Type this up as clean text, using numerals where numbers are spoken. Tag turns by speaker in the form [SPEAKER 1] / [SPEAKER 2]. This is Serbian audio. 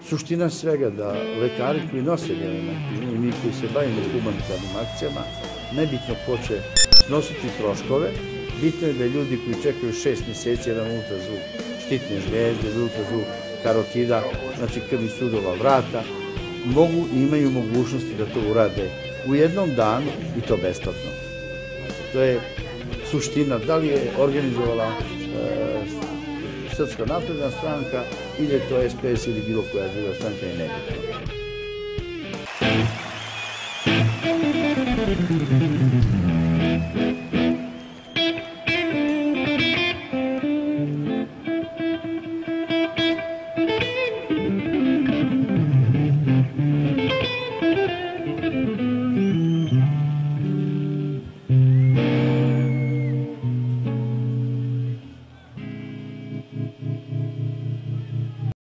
[SPEAKER 1] suština svega da lekari koji nose element i mi koji se bavimo humanitarnim akcijama, nebitno ko će snositi troškove, bitno je da ljudi koji čekaju 6 meseci jedan ultrazvuk štitne žlijezde, ultrazvuk karotida, znači krvnih sudova vrata, mogu i imaju mogućnosti da to urade u jednom danu i to besplatno. To je suština, da li je organizovala Srpska napredna stranka ili je to SPS ili bilo koja druga stranka je nebitno.